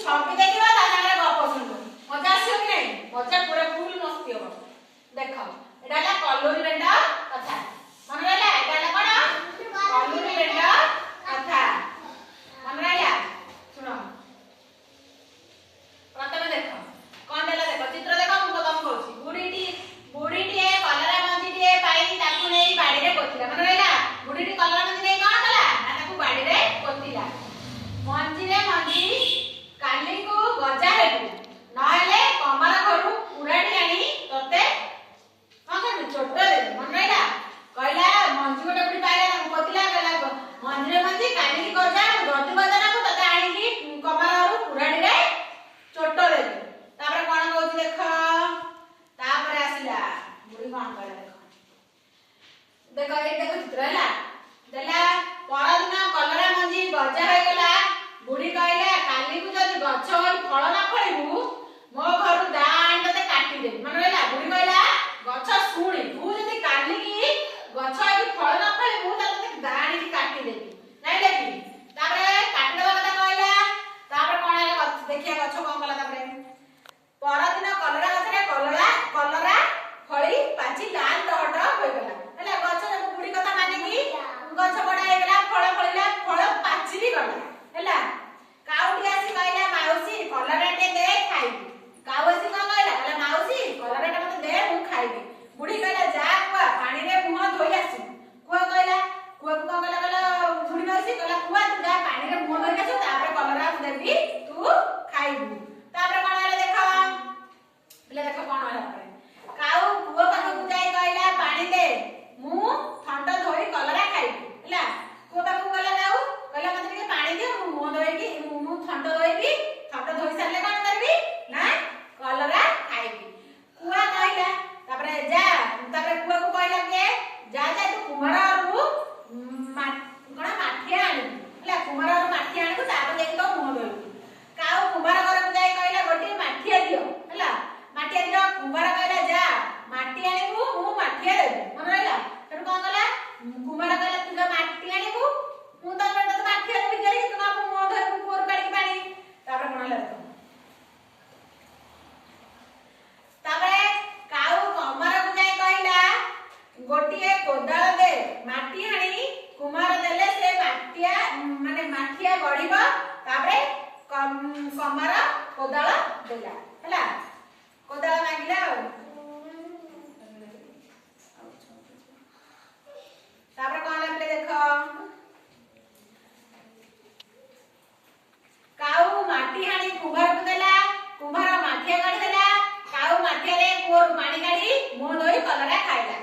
छवि देखिबा ता सागरे गप सुनबो मजा आसीओ कि नहीं मजा पूरा फुल मस्ती हो देखो एडा ला कलोरी रेंडा कथा मन रहला एडा ला कोन कलोरी रेंडा कथा मन रहला सुनो प्रथम देखो कोन देला देखो चित्र देखो मु तुम कहूची बुढ़ीटी ए कलरा मंजीटी पाई ताकू नै बाड़ी रे पोथिला मन रहला बुढ़ीटी कलरा मंजी नै कोन कला ना ताकू बाड़ी रे पोथिला मंजी रे मंजी काली को गजा हेबु नहले कमर घरु उड़ाडी आनी तते कोन छोट दे मन रहला कहला मंजी गोटे बुढ़ी पाइला ताकू पोथिला कहला मंजी रे मंजी काली की गजा गति गजा ना को तते आनी की कमर घरु उड़ाडी रे छोट दे तापर कोन कहूची देखो तापर आसिला बुढ़ी कोन कहला देखो ए देखो चित्र हला देला परदिन कलरा मंजी गजा हो गला बुढ़ी कहला काली को जदी गछ होई फळ ना फळिबू मो घर दांड ते काटी दे मन रहला बुढ़ी कहला गछ सुणी तू जदी काली की गछ होई फळ ना फळिबू त ते दांड की काटी देबी नाही लेकी तापर काटी देबा कथा कहला तापर कोन हला देखिया गछ कोन कला तापर परदिन कलरा गछरे कलरा फळी पाची लाल टहट होई गला हला गछ जब बुढ़ी कथा माने की गछ बडा हे गला फळ फळिला फळ पाची भी गला हला काउटी आसी कहला माउसी कलराटे दे खाइबी काउ आसी कोन कहला कहला माउसी कलराटे मते दे मु खाइबी बुढ़ी कहला जा कुआ पानी रे मुंह धोई आसी कुआ कहला कुआ को कोन कहला कहला बुढ़ी माउसी कहला कुआ तू जा पानी रे मुंह धोई आसी तापर कलरा देबी तू खाइबी तापर कोन हला देखो बले देखो कोन हला काउ कुआ पाखु जाई कहला पानी दे मु ठंड धोई कलरा खाइबी हला कुआ पाखु कहला काउ कहला मते ଟିକେ पानी दे मु मुंह धोई मु ठंड धोइबी ठंड धोई सारले कोन करबी ना कलरा खाइबी कुआ कहला तापर जा तापर कुआ को कहला के जा जा तू कुमार और कोन माठिया आनी हला कुमार और माठिया आनी तापर देख तो मुंह धोइबी काउ कुमार घर को जाई कहला गोटी माठिया दियो हला माठिया दियो कुमार कहला जा माटी आनीबू मु माठिया देबी मन रहला तू कोन कहला कुमार कहला तू जा माटी आनीबू मु त पेट त माठिया देबी करी तू ना मुंह धोइबू कोर काटी पानी तापर कोन हला तापर काउ कमर को जाई कहला गोटी कोदाल दे माटी हाणी कुमार देले से माटिया माने माठिया गड़ीबो तापर कमर कोदाल देला हला कोदाल मागिला तापर कोन लागले देखो काउ माटी हाणी कुंभार को देला कुंभार माठिया काढी देला काउ माठिया रे कोर पानी काढी मुंह धोई कलरा खाइला